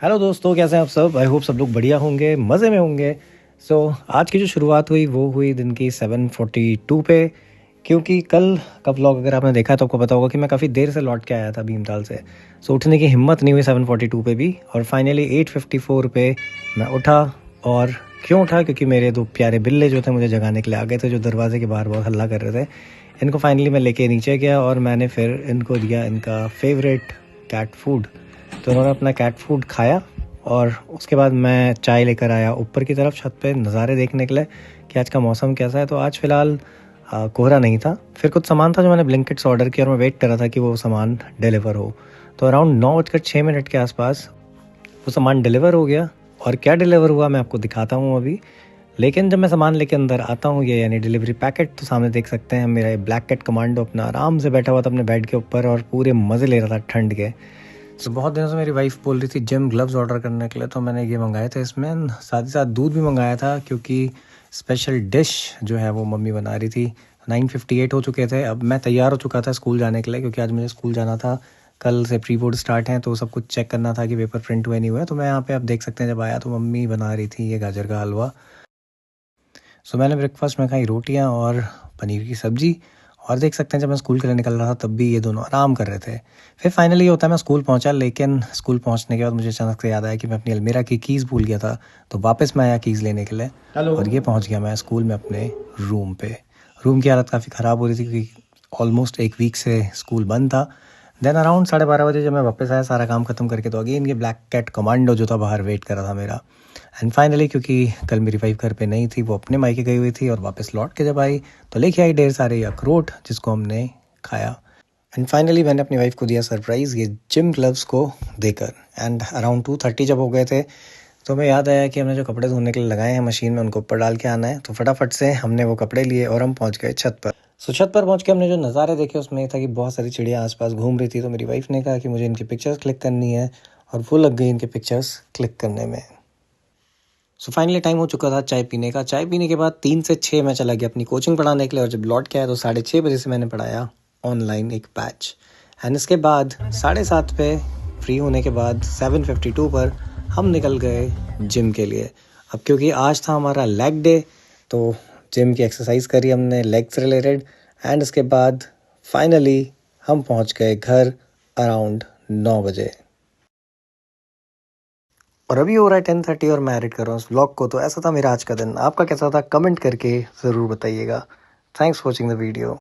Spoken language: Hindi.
हेलो दोस्तों, कैसे हैं आप सब। आई होप सब लोग बढ़िया होंगे, मज़े में होंगे। आज की जो शुरुआत हुई वो हुई दिन की 7:42 पे, क्योंकि कल का व्लॉग अगर आपने देखा तो आपको पता होगा कि मैं काफ़ी देर से लौट के आया था भीमताल से। उठने की हिम्मत नहीं हुई 7:42 पे भी, और फाइनली 8:54 पे मैं उठा। और क्यों उठा? क्योंकि मेरे दो प्यारे बिल्ले जो थे मुझे जगाने के लिए आ गए थे, जो दरवाजे के बाहर बहुत हल्ला कर रहे थे। इनको फाइनली मैं लेके नीचे गया और मैंने फिर इनको दिया इनका फेवरेट कैट फूड। तो उन्होंने अपना कैट फूड खाया और उसके बाद मैं चाय लेकर आया ऊपर की तरफ छत पे नज़ारे देखने के लिए कि आज का मौसम कैसा है। तो आज फ़िलहाल कोहरा नहीं था। फिर कुछ सामान था जो मैंने ब्लिंकिट से ऑर्डर किया और मैं वेट कर रहा था कि वो सामान डिलीवर हो। तो अराउंड 9:06 के आसपास वो सामान डिलीवर हो गया। और क्या डिलीवर हुआ मैं आपको दिखाता हूँ अभी। लेकिन जब मैं सामान लेके अंदर आता हूँ, ये यानी डिलीवरी पैकेट, तो सामने देख सकते हैं मेरा ये ब्लैक कैट कमांडो अपना आराम से बैठा हुआ था अपने बेड के ऊपर और पूरे मज़े ले रहा था ठंड के। तो बहुत दिनों से मेरी वाइफ बोल रही थी जिम ग्लव्स ऑर्डर करने के लिए, तो मैंने ये मंगाए थे। इसमें साथ ही साथ दूध भी मंगाया था, क्योंकि स्पेशल डिश जो है वो मम्मी बना रही थी। 9:58 हो चुके थे। अब मैं तैयार हो चुका था स्कूल जाने के लिए, क्योंकि आज मुझे स्कूल जाना था। कल से प्री बोर्ड स्टार्ट हैं, तो सब कुछ चेक करना था कि पेपर प्रिंट हुए नहीं हुए। तो मैं यहाँ पे आप देख सकते हैं, जब आया तो मम्मी बना रही थी ये गाजर का हलवा। मैंने ब्रेकफास्ट में खाई रोटियाँ और पनीर की सब्ज़ी। और देख सकते हैं जब मैं स्कूल के लिए निकल रहा था तब भी ये दोनों आराम कर रहे थे। फिर फाइनली ये होता है मैं स्कूल पहुंचा, लेकिन स्कूल पहुंचने के बाद मुझे अचानक से याद आया कि मैं अपनी अलमीरा की कीज़ भूल गया था। तो वापस मैं आया कीज़ लेने के लिए। और ये पहुंच गया मैं स्कूल में अपने रूम पे। रूम की हालत काफ़ी ख़राब हो रही थी, क्योंकि ऑलमोस्ट एक वीक से स्कूल बंद था। देन अराउंड 12:30 जब मैं वापस आया सारा काम ख़त्म करके, तो अगेन ये ब्लैक कैट कमांडो जो था बाहर वेट कर रहा था मेरा। एंड फाइनली, क्योंकि कल मेरी वाइफ घर पे नहीं थी, वो अपने मायके गई हुई थी, और वापस लौट के जब आई तो लेके आई ढेर सारे अखरोट, जिसको हमने खाया। एंड फाइनली मैंने अपनी वाइफ को दिया सरप्राइज़ ये जिम ग्लव्स को देकर। एंड अराउंड 2:30 जब हो गए थे, तो हमें याद आया कि हमने जो कपड़े धोने के लिए लगाए हैं मशीन में, उनको ऊपर डाल के आना है। तो फटाफट से हमने वो कपड़े लिए और हम पहुंच गए छत पर। छत पर पहुंच के हमने जो नज़ारे देखे उसमें ये था कि बहुत सारी चिड़िया आसपास घूम रही थी। तो मेरी वाइफ ने कहा कि मुझे इनकी पिक्चर्स क्लिक करनी है, और वो लग गई इनके पिक्चर्स क्लिक करने में। फाइनली टाइम हो चुका था चाय पीने का। चाय पीने के बाद 3 से 6 मैं चला गया अपनी कोचिंग पढ़ाने के लिए, और जब लौट के आया तो 6:30 बजे से मैंने पढ़ाया ऑनलाइन एक बैच। एंड इसके बाद 7:30 पे फ्री होने के बाद 7:52 पर हम निकल गए जिम के लिए। अब क्योंकि आज था हमारा लेग डे, तो जिम की एक्सरसाइज करी हमने लेग से रिलेटेड। एंड इसके बाद फाइनली हम पहुंच गए घर अराउंड 9 बजे। और अभी हो रहा है 10:30 और मैं एडिट कर रहा हूँ इस व्लॉग को। तो ऐसा था मेरा आज का दिन। आपका कैसा था कमेंट करके ज़रूर बताइएगा। Thanks for watching the video.